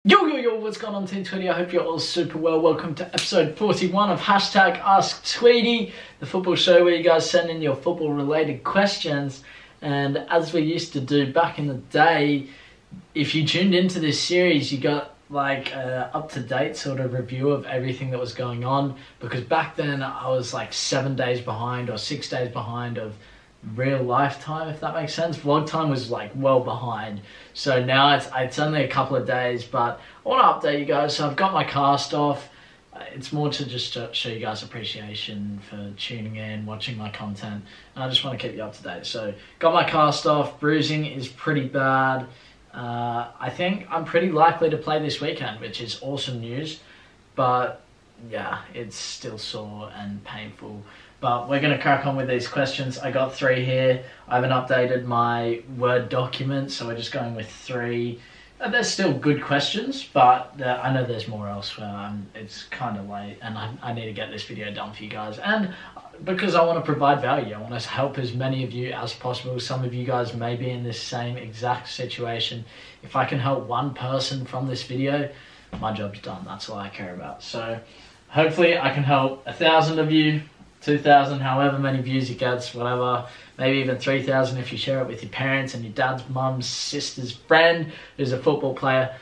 Yo, what's going on, Team Tweedie? I hope you're all super well. Welcome to episode 41 of #AskTweedie, the football show where you guys send in your football-related questions. And as we used to do back in the day, if you tuned into this series, you got like up-to-date sort of review of everything that was going on. Because back then, I was like 7 days behind or 6 days behind of real life time, if that makes sense. Vlog time was like well behind, so now it's only a couple of days, but I want to update you guys. So I've got my cast off. It's more to just show you guys appreciation for tuning in, watching my content, and I just want to keep you up to date. So got my cast off. Bruising is pretty bad. I think I'm pretty likely to play this weekend, which is awesome news, but yeah, it's still sore and painful. But we're going to crack on with these questions. I got 3 here. I haven't updated my Word document, so we're just going with 3. They're still good questions, but I know there's more elsewhere. It's kind of late, and I need to get this video done for you guys. And because I want to provide value, I want to help as many of you as possible. Some of you guys may be in this same exact situation. If I can help one person from this video, my job's done. That's all I care about. So hopefully I can help 1,000 of you. 2,000, however many views it gets, whatever, maybe even 3,000 if you share it with your parents and your dad's, mum's, sister's friend who's a football player.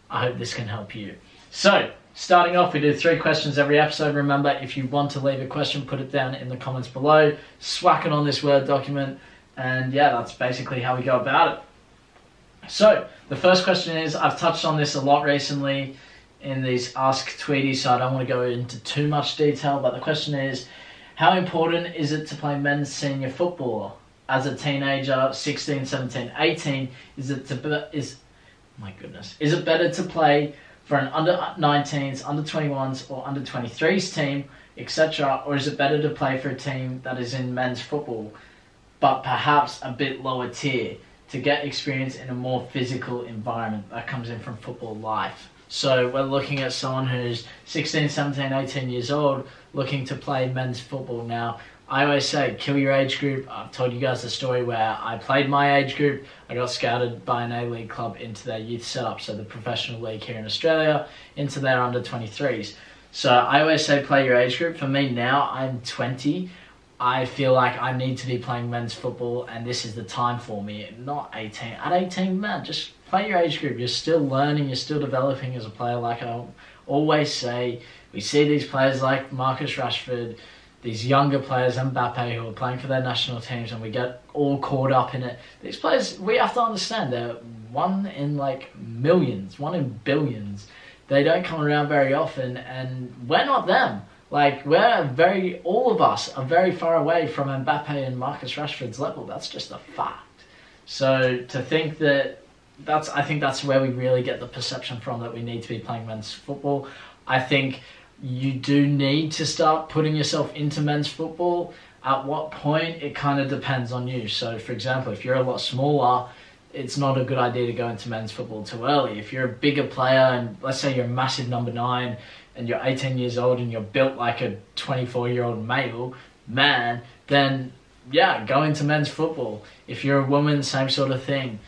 I hope this can help you. So, starting off, we do 3 questions every episode. Remember, if you want to leave a question, put it down in the comments below, swack it on this Word document, and yeah, that's basically how we go about it. So, the first question is, I've touched on this a lot recently in these Ask Tweedie, so I don't want to go into too much detail, but the question is, how important is it to play men's senior football? As a teenager, 16, 17, 18, is it better to play for an under 19s, under 21s or under 23s team, etc., or is it better to play for a team that is in men's football, but perhaps a bit lower tier, to get experience in a more physical environment that comes in from football life? So we're looking at someone who's 16, 17, 18 years old looking to play men's football. Now, I always say, kill your age group. I've told you guys the story where I played my age group. I got scouted by an A-League club into their youth setup, so the professional league here in Australia, into their under 23s. So I always say play your age group. For me now, I'm 20. I feel like I need to be playing men's football, and this is the time for me, not 18. At 18, man, just play your age group. You're still learning, you're still developing as a player. Like I always say, we see these players like Marcus Rashford, these younger players, Mbappe, who are playing for their national teams, and we get all caught up in it. These players, we have to understand, they're one in like millions, one in billions. They don't come around very often, and we're not them. Like, all of us are very far away from Mbappe and Marcus Rashford's level. That's just a fact. So to think that I think that's where we really get the perception from that we need to be playing men's football. I think you do need to start putting yourself into men's football. At what point, it kind of depends on you. So for example, if you're a lot smaller, it's not a good idea to go into men's football too early. If you're a bigger player, and let's say you're a massive number 9, and you're 18 years old and you're built like a 24-year-old male man, then yeah, go into men's football. If you're a woman, same sort of thing.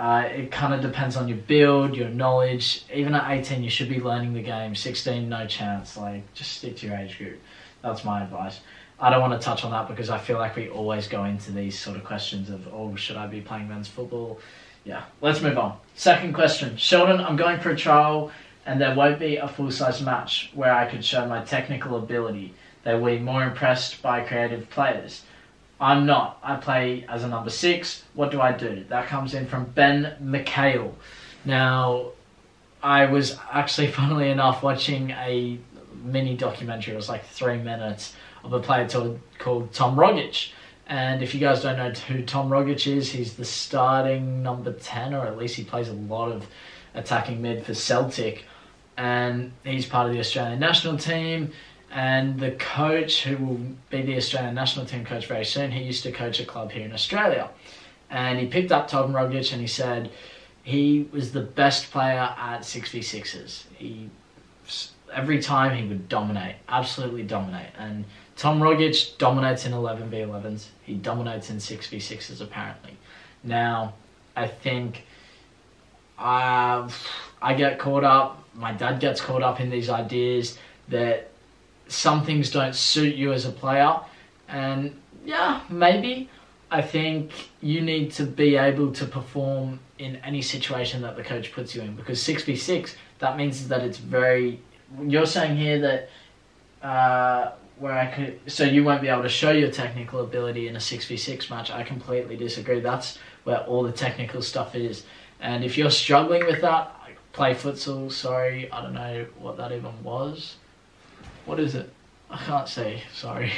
It kind of depends on your build, your knowledge. Even at 18, you should be learning the game. 16, no chance. Like, just stick to your age group. That's my advice. I don't want to touch on that because I feel like we always go into these sort of questions of, oh, should I be playing men's football? Yeah, let's move on. Second question. Sheldon, I'm going for a trial and there won't be a full-size match where I could show my technical ability. They will be more impressed by creative players. I'm not. I play as a number 6. What do I do? That comes in from Mikkael. Now, I was actually, funnily enough, watching a mini documentary. It was like 3 minutes of a player called Tom Rogic. And if you guys don't know who Tom Rogic is, he's the starting number 10, or at least he plays a lot of attacking mid for Celtic. And he's part of the Australian national team. And the coach, who will be the Australian national team coach very soon, he used to coach a club here in Australia. And he picked up Tom Rogic and he said he was the best player at 6v6s. Every time he would dominate, absolutely dominate. And Tom Rogic dominates in 11v11s. He dominates in 6v6s apparently. Now, I think I get caught up, my dad gets caught up in these ideas that some things don't suit you as a player. And yeah, maybe I think you need to be able to perform in any situation that the coach puts you in, because 6v6, that means that it's very, you're saying here that so you won't be able to show your technical ability in a 6v6 match. I completely disagree. That's where all the technical stuff is. And if you're struggling with that, play futsal. Sorry, I don't know what that even was. What is it? I can't see, sorry.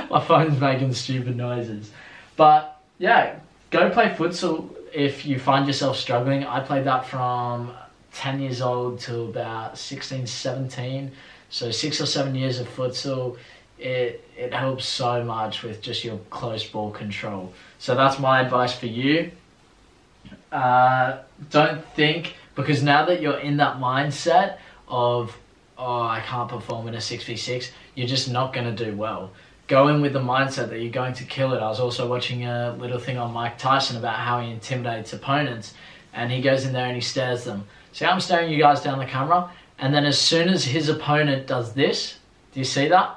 My phone's making stupid noises. But yeah, go play futsal if you find yourself struggling. I played that from 10 years old to about 16, 17. So 6 or 7 years of futsal. It helps so much with just your close ball control. So that's my advice for you. Don't think, because now that you're in that mindset of, oh, I can't perform in a 6v6, you're just not going to do well. Go in with the mindset that you're going to kill it. I was also watching a little thing on Mike Tyson about how he intimidates opponents, and he goes in there and he stares them. See, I'm staring you guys down the camera, and then as soon as his opponent does this, do you see that?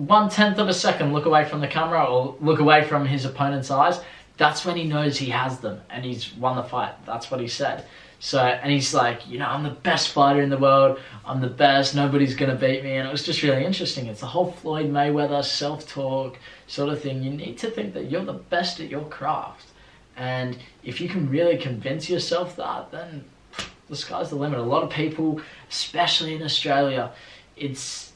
1/10 of a second, look away from the camera or look away from his opponent's eyes. That's when he knows he has them and he's won the fight. That's what he said. So, and he's like, you know, I'm the best fighter in the world. I'm the best. Nobody's going to beat me. And it was just really interesting. It's the whole Floyd Mayweather self-talk sort of thing. You need to think that you're the best at your craft. And if you can really convince yourself that, then the sky's the limit. A lot of people, especially in Australia, it's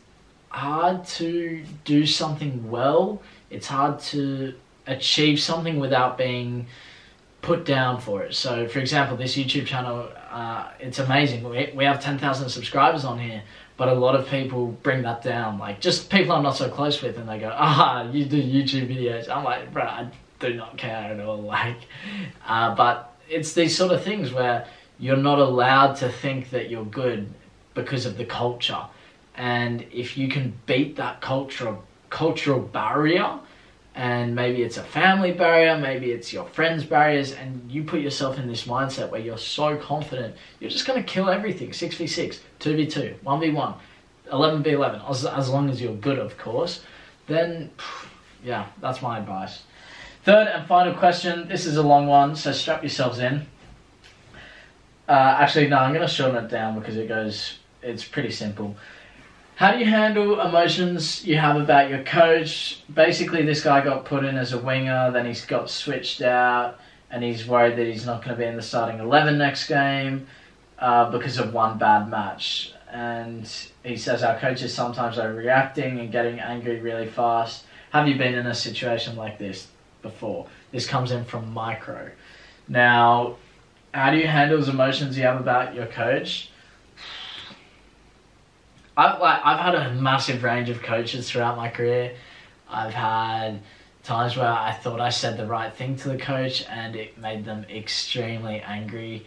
hard to do something well. It's hard to achieve something without being put down for it. So, for example, this YouTube channel, it's amazing. We have 10,000 subscribers on here, but a lot of people bring that down. Like, just people I'm not so close with, and they go, you do YouTube videos. I'm like, bro, I do not care at all. Like, but it's these sort of things where you're not allowed to think that you're good because of the culture. And if you can beat that cultural barrier, and maybe it's a family barrier, maybe it's your friends' barriers, and you put yourself in this mindset where you're so confident, you're just going to kill everything. 6v6, 2v2, 1v1, 11v11, as long as you're good, of course. Then, yeah, that's my advice. Third and final question. This is a long one, so strap yourselves in. Actually, no, I'm going to shorten it down because it's pretty simple. How do you handle emotions you have about your coach? Basically, this guy got put in as a winger, then he's got switched out, and he's worried that he's not going to be in the starting 11 next game because of one bad match. And he says our coach is sometimes overreacting and getting angry really fast. Have you been in a situation like this before? This comes in from Micro. Now, how do you handle those emotions you have about your coach? I've had a massive range of coaches throughout my career. I've had times where I thought I said the right thing to the coach and it made them extremely angry.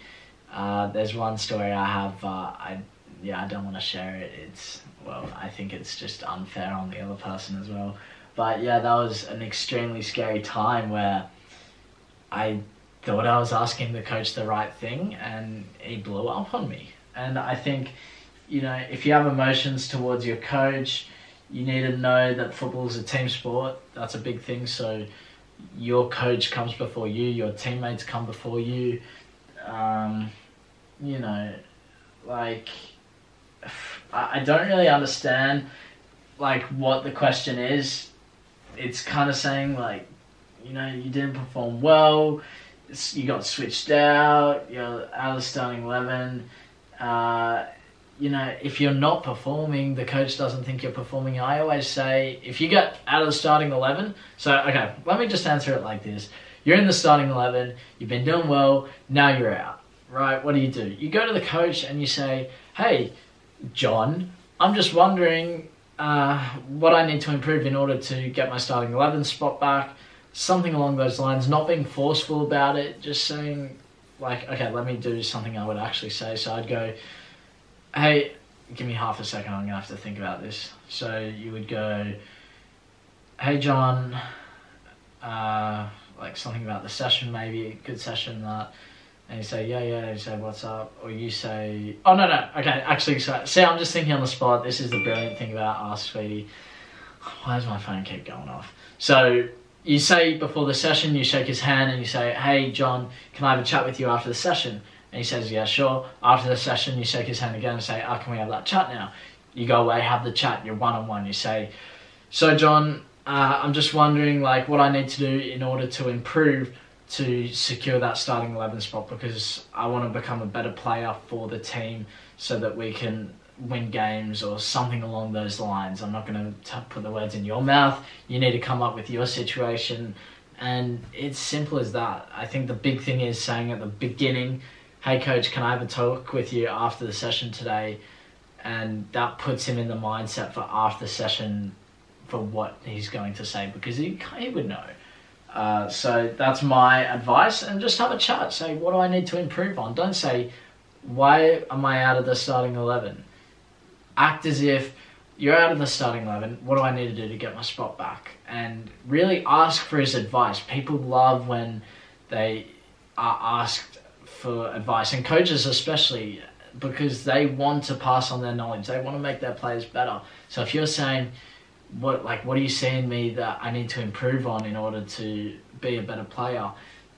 There's one story I have, I don't want to share it. I think it's just unfair on the other person as well. But yeah, that was an extremely scary time where I thought I was asking the coach the right thing and he blew up on me. And I think, you know, if you have emotions towards your coach, you need to know that football is a team sport. That's a big thing. So your coach comes before you, your teammates come before you. You know, like, I don't really understand, like, what the question is. It's kind of saying, like, you know, you didn't perform well, you got switched out, you're out of the starting 11. You know, if you're not performing, the coach doesn't think you're performing. I always say, if you get out of the starting 11, so, okay, let me just answer it like this. You're in the starting 11, you've been doing well, now you're out, right? What do? You go to the coach and you say, hey, John, I'm just wondering what I need to improve in order to get my starting 11 spot back. Something along those lines, not being forceful about it, just saying, like, okay, let me do something I would actually say. So I'd go, hey, give me half a second, I'm going to have to think about this. So you would go, hey, John, like something about the session, maybe a good session that And you say, yeah, you say, what's up? Or you say, oh, no, okay, actually, so, see, I'm just thinking on the spot. This is the brilliant thing about AskTweedie. Why does my phone keep going off? So, you say before the session, you shake his hand and you say, hey, John, can I have a chat with you after the session? And he says, yeah, sure. After the session, you shake his hand again and say, oh, can we have that chat now? You go away, have the chat, you're one-on-one. You say, so, John, I'm just wondering, like, what I need to do in order to improve to secure that starting 11 spot, because I want to become a better player for the team so that we can win games or something along those lines. I'm not going to put the words in your mouth. You need to come up with your situation, and it's simple as that. I think the big thing is saying at the beginning, hey coach, can I have a talk with you after the session today? And that puts him in the mindset for after the session for what he's going to say, because he would know. So that's my advice, and just have a chat. Say, what do I need to improve on? Don't say, why am I out of the starting 11? Act as if you're out of the starting 11. What do I need to do to get my spot back? And really ask for his advice. People love when they are asked for advice, and coaches especially, because they want to pass on their knowledge. They want to make their players better. So if you're saying, what do you see in me that I need to improve on in order to be a better player?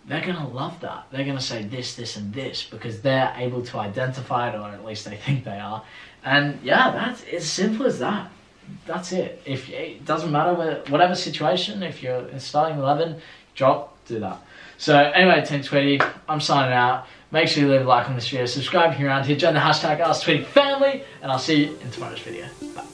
They're going to love that. They're going to say this, this, and this, because they're able to identify it, or at least they think they are. And yeah, that's as simple as that. That's it. If it doesn't matter whatever situation, if you're in starting 11, do that. So anyway, Team Tweedie, I'm signing out. Make sure you leave a like on this video, subscribe if you're around here, join the hashtag AskTweedie family, and I'll see you in tomorrow's video. Bye.